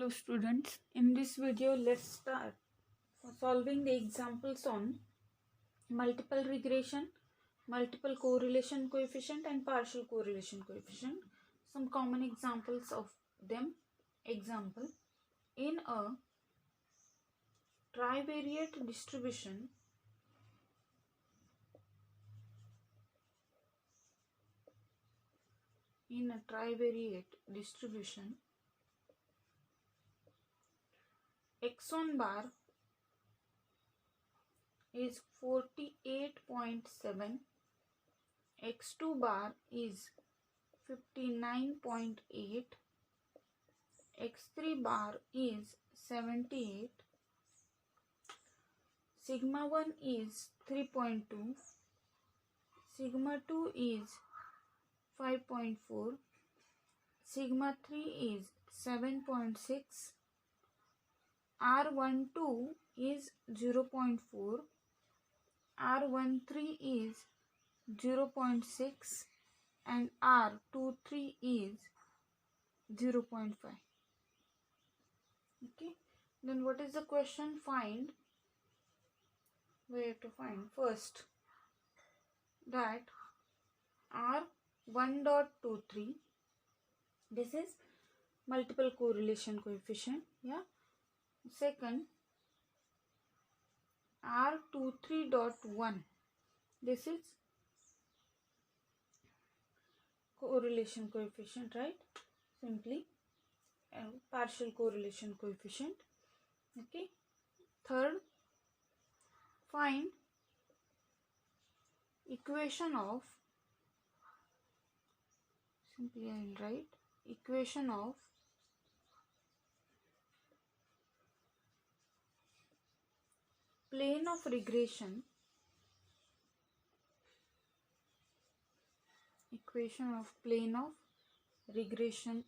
Hello students, in this video let's start solving the examples on multiple regression, multiple correlation coefficient and partial correlation coefficient. Some common examples of them. Example, in a trivariate distribution, x1 bar is 48.7, x2 bar is 59.8, x3 bar is 78, sigma 1 is 3.2, sigma 2 is 5.4, sigma 3 is 7.6, R12 is 0.4, R13 is 0.6 and R23 is 0.5. Okay, then what is the question? Find. We have to find first that R1.23, this is multiple correlation coefficient, yeah. Second, R23.1, this is correlation coefficient, right? Simply partial correlation coefficient. Okay. Third, find equation of, simply I will write equation of plane of regression,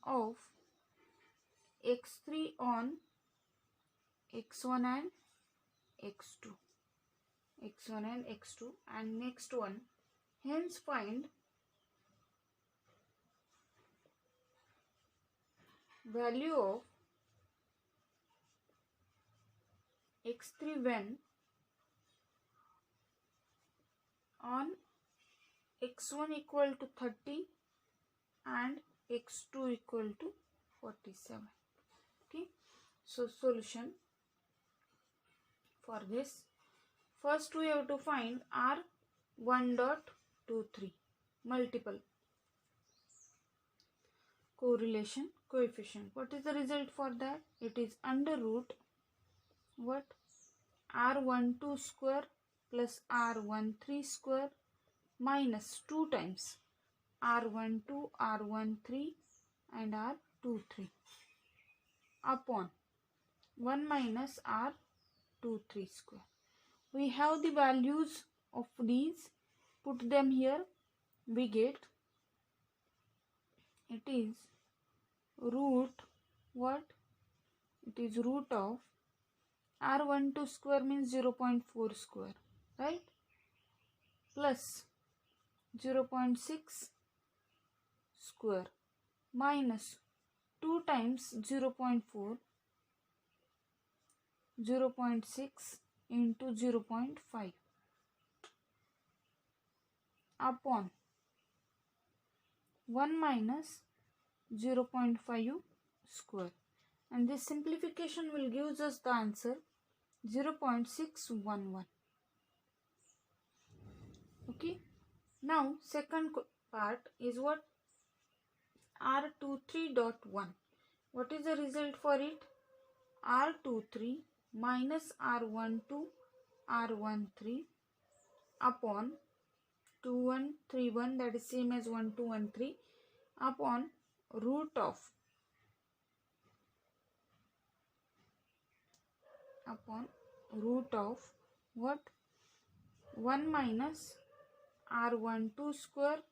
of x3 on x1 and x2, and next one, hence find value of x3 when on x1 equal to 30 and x2 equal to 47. Okay, so solution for this, first we have to find R1.23 multiple correlation coefficient. What is the result for that? It is under root what? R12 square plus R13 square minus 2 times R12, R13 and R23 upon 1 minus R23 square. We have the values of these, put them here, we get it is root what? It is root of R12 square means 0.4 square, right? Plus 0.6 square minus 2 times 0.4, 0.6 into 0.5 upon 1 minus 0.5 square, and this simplification will give us the answer 0.611. Okay, now second part is what? R23.1. What is the result for it? R23 minus R12, R13 upon 2131, that is same as 1213, upon root of what? 1 minus R12 square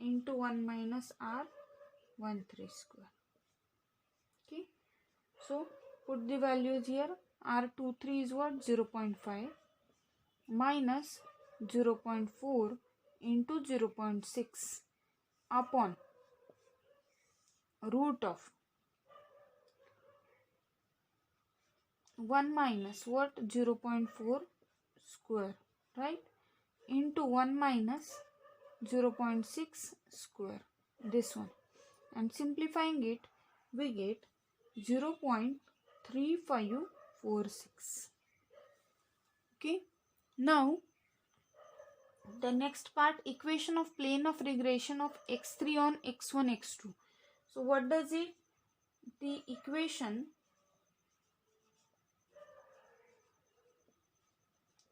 into 1 minus R13 square. Okay, so put the values here. R23 is what? 0.5 minus 0.4 into 0.6 upon root of 1 minus what? 0.4 square, right? Into 1 minus 0.6 square, this one. And simplifying it, we get 0.3546. Okay. Now, the next part, equation of plane of regression of x3 on x1, x2. So, what does it? The equation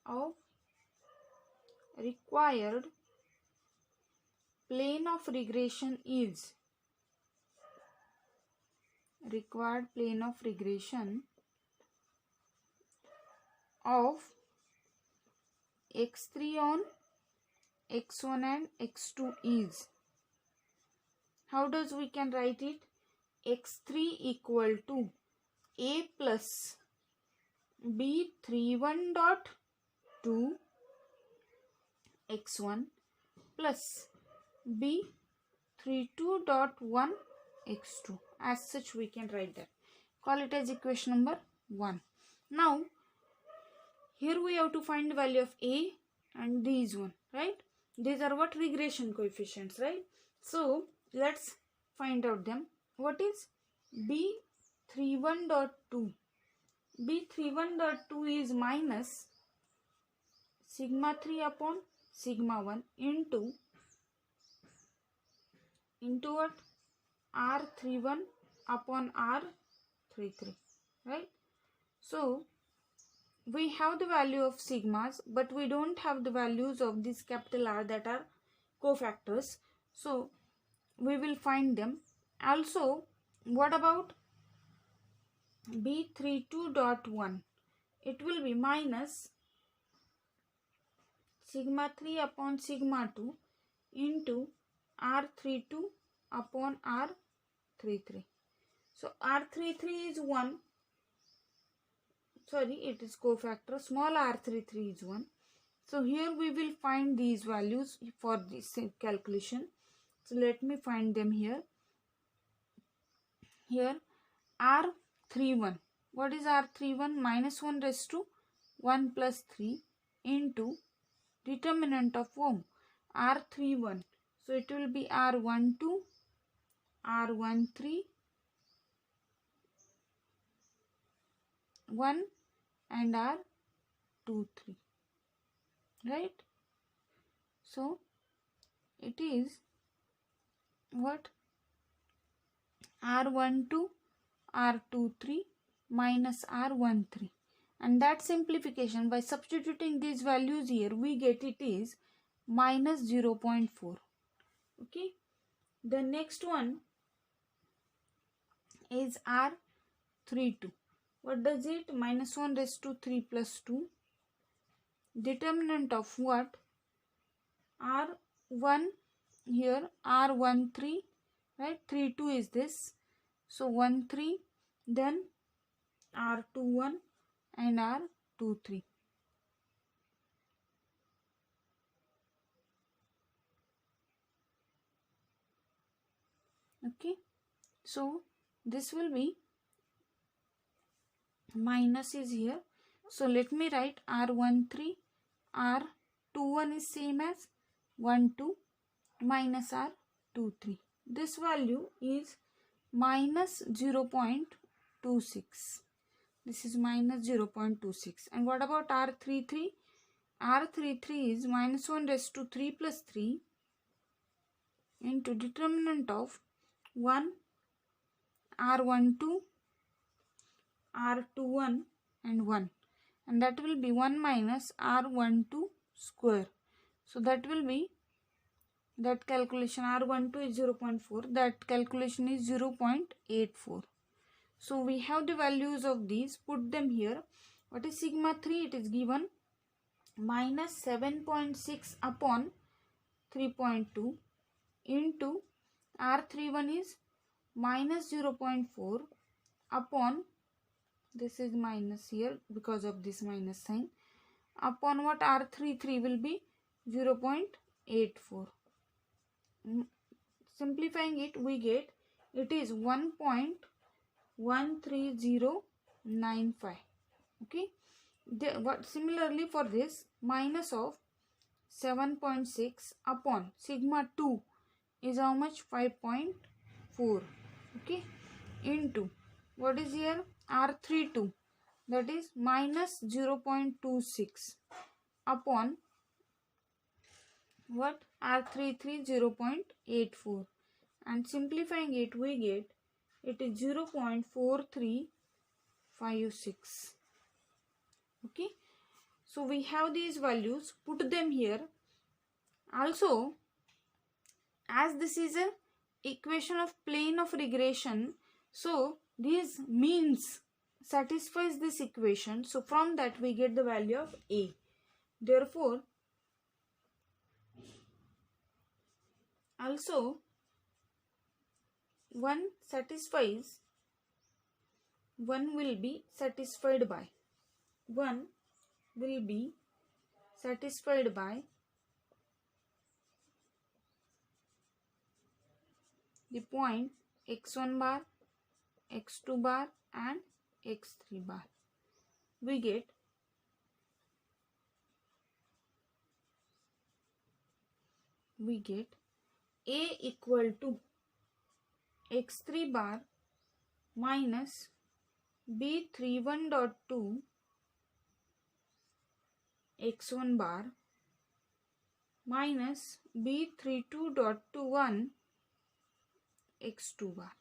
of required plane of regression is required plane of regression of x3 on x1 and x2 is, how does we can write it? x3 equal to a plus b31 dot 2 x1 plus b32 dot 1 x2. As such we can write that. Call it as equation number 1. Now here we have to find the value of a and these one, right? These are what? Regression coefficients, right? So let's find out them. What is b31.2? b31.2 is minus sigma 3 upon sigma 1 into what? r31 upon r33, right? So we have the value of sigmas, but we don't have the values of this capital R that are cofactors. So we will find them. Also, what about b32.1? It will be minus sigma 3 upon sigma 2 into r32 upon r33. So r33 is 1. Sorry, it is cofactor. Small r33 is 1. So here we will find these values for this calculation. So let me find them here. Here r31. What is r31? Minus 1 raised to 1 plus 3 into determinant of ohm, r31. So it will be r12, r13, 1 and r23, right? So it is what? r12, r23 minus r13, and that simplification by substituting these values here we get it is minus 0.4. Okay. The next one is r32. What does it? Minus 1 raised to 3 plus 2. Determinant of what? r1 here, r13, right? 32 is this. So 13, then r21 and r23. Okay. So this will be minus is here. So let me write r13, r21 is same as 12 minus r23. This value is minus 0.26. This is minus 0.26. And what about r33? r33 is minus 1 raised to 3 plus 3 into determinant of 1, r12, r21 and 1, and that will be 1 minus r12 square. So that will be, that calculation r12 is 0.4, that calculation is 0.84. So we have the values of these, put them here. What is sigma 3? It is given minus 7.6 upon 3.2 into r31 is minus 0.4 upon, this is minus here because of this minus sign, upon what? r33 will be 0.84. Simplifying it, we get it is 1.13095. Okay, what similarly for this, minus of 7.6 upon sigma 2 is how much? 5.4. okay, into what is here? R32, that is minus 0.26 upon what? R33 0.84, and simplifying it we get it is 0.4356. okay, so we have these values, put them here. Also, as this is a equation of plane of regression, so these means satisfies this equation, so from that we get the value of A. Therefore, also one will be satisfied by the point x1 bar, x2 bar and x3 bar. We get A equal to x3 bar minus B31.2 x1 bar minus B32.21 x2 bar.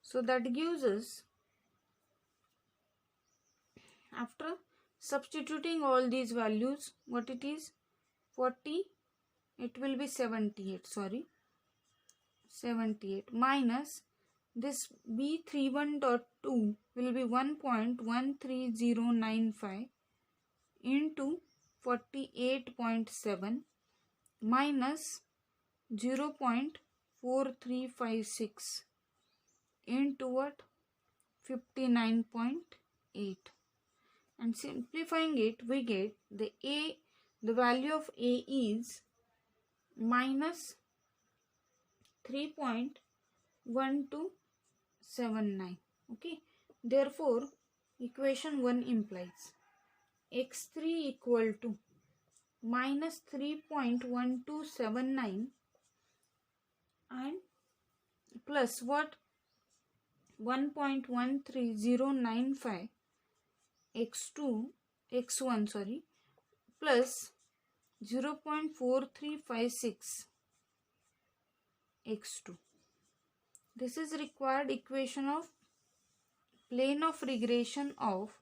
So that gives us, after substituting all these values, what it is? 40, it will be 78, 78 minus this B31.2 will be 1.13095 into 48.7 minus 0.4356 into what? 59.8, and simplifying it we get the value of A is minus 3.1279. okay, therefore equation 1 implies x3 equal to minus 3.1279 and plus what? 1.13095 x1 plus 0.4356 x2. This is required equation of plane of regression of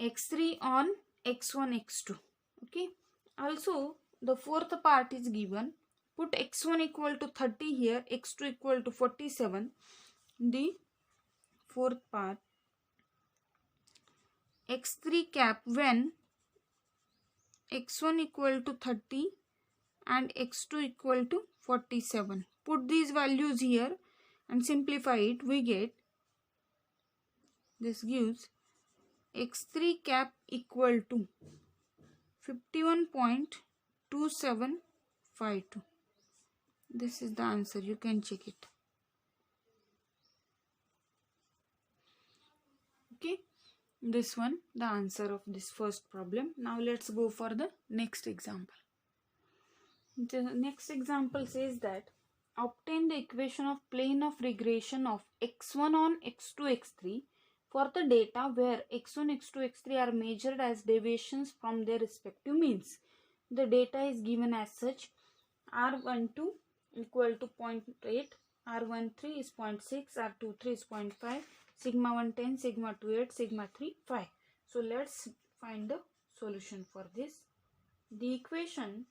x3 on x1 x2. okay, also the fourth part is given. Put x1 equal to 30 here, x2 equal to 47. The fourth part, x3 cap when x1 equal to 30 and x2 equal to 47. Put these values here and simplify it. We get, this gives x3 cap equal to 51.2752. This is the answer. You can check it. Okay, this one, the answer of this first problem. Now let's go for the next example. The next example says that obtain the equation of plane of regression of x1 on x2 x3 for the data where x1 x2 x3 are measured as deviations from their respective means. The data is given as such: R12 equal to 0.8, R13 is 0.6, R23 is 0.5, sigma 1 10, sigma 2 8, sigma 3 5. So let's find the solution for this. The equation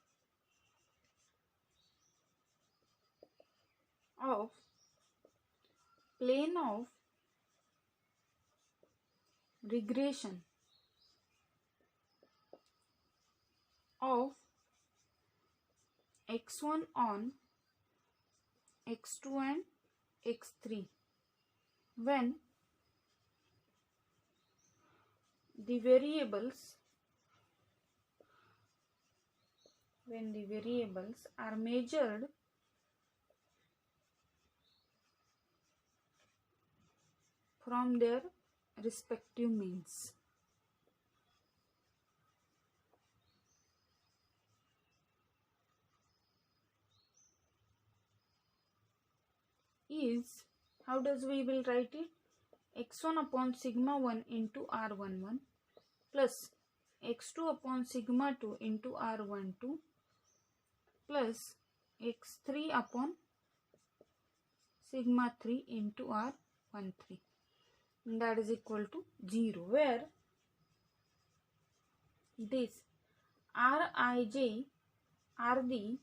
of plane of regression of x1 on x2 and x3 when the variables are measured from their respective means. Is, how does we will write it? x1 upon sigma 1 into r11 plus x2 upon sigma 2 into r12 plus x3 upon sigma 3 into r13, and that is equal to 0, where this rij are the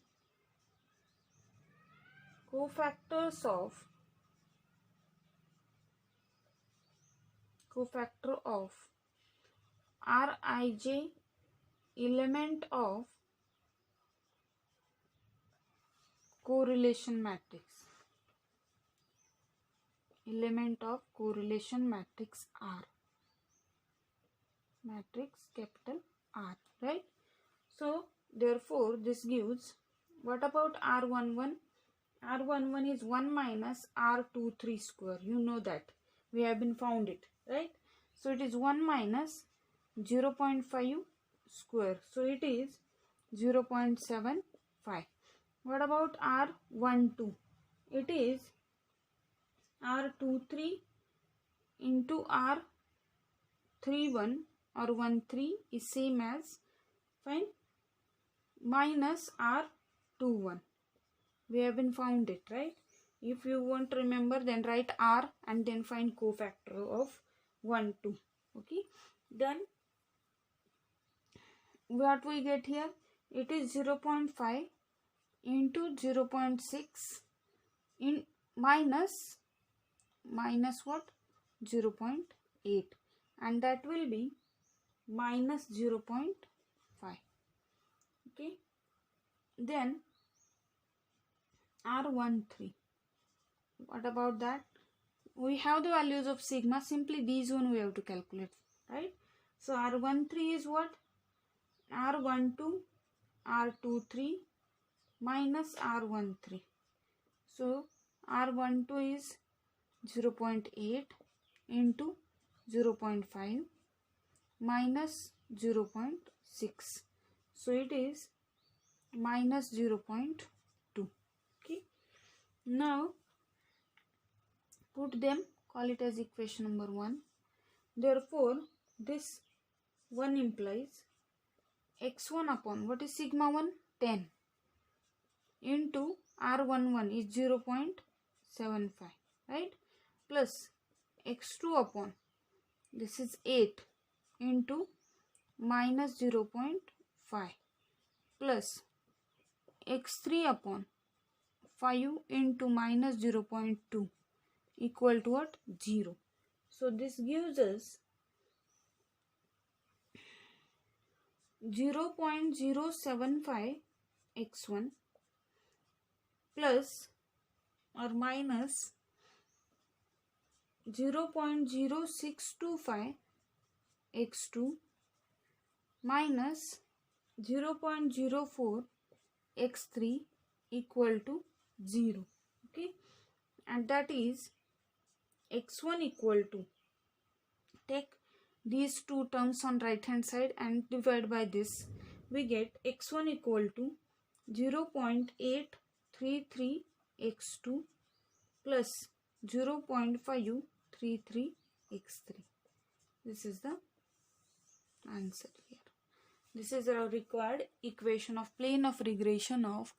cofactor of rij element of correlation matrix, element of correlation matrix R, matrix capital R, right? So therefore this gives, what about R11? R11 is 1 minus R23 square, you know that, we have been found it, right? So it is 1 minus 0.5 square, so it is 0.75. What about R12? It is R23 into R31 or 13 is same as, fine, minus R21. We have been found it, right? If you won't remember, then write R and then find cofactor of 1, 2. Okay, then what we get here? It is 0.5 into 0.6 in minus what? 0.8, and that will be minus 0.5. Okay, then R13, what about that? We have the values of sigma, simply these one we have to calculate, right? So R13 is what? R12 R23 minus R13. So R12 is 0.8 into 0.5 minus 0.6. So it is minus 0.2. Okay. Now put them, call it as equation number 1. Therefore this one implies x1 upon, what is sigma 1? 10 into r11 is 0.75, right? Plus x2 upon, this is 8 into minus 0.5 plus x3 upon 5 into minus 0.2 equal to what? 0. So this gives us 0.075 x1 plus or minus 0.0625 x2 minus 0.04 x3 equal to 0. Okay, and that is x1 equal to, take these two terms on right hand side and divide by this, we get x1 equal to 0.833 x2 plus 0.533 x3. This is the answer here. This is our required equation of plane of regression of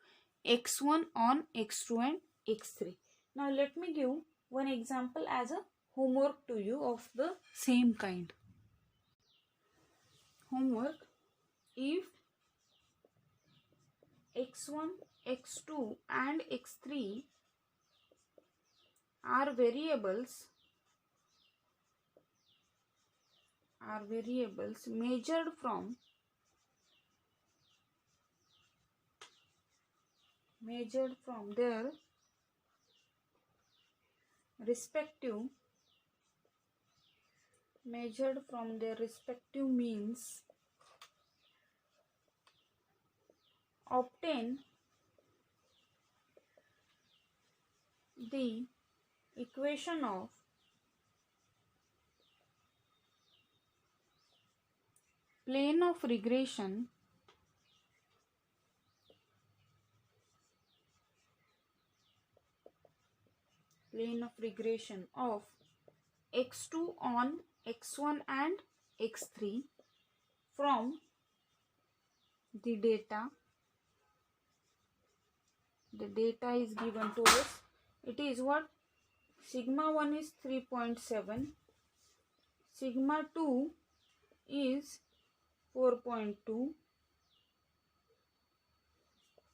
x1 on x2 and x3. Now let me give one example as a homework to you of the same kind. Homework: if x1, x2 and x3 are variables measured from their respective means, obtain the equation of plane of regression of x2 on x1 and x3 from the data is given to us. It is what? Sigma 1 is 3.7, sigma 2 is 4.2,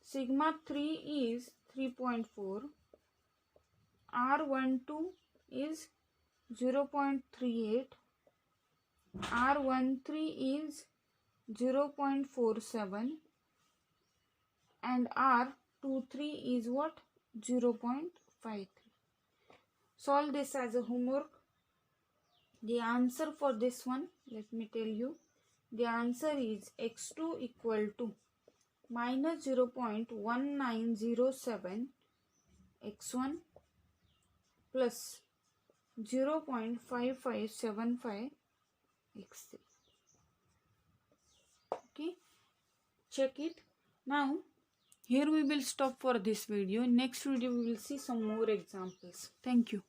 sigma 3 is 3.4, R12 is 0.38, R13 is 0.47 and R23 is what? 0.53. Solve this as a homework. The answer for this one, let me tell you. The answer is x2 equal to minus 0.1907 x1 plus 0.5575 x3. Okay, check it. Now here we will stop for this video. Next video we will see some more examples. Thank you.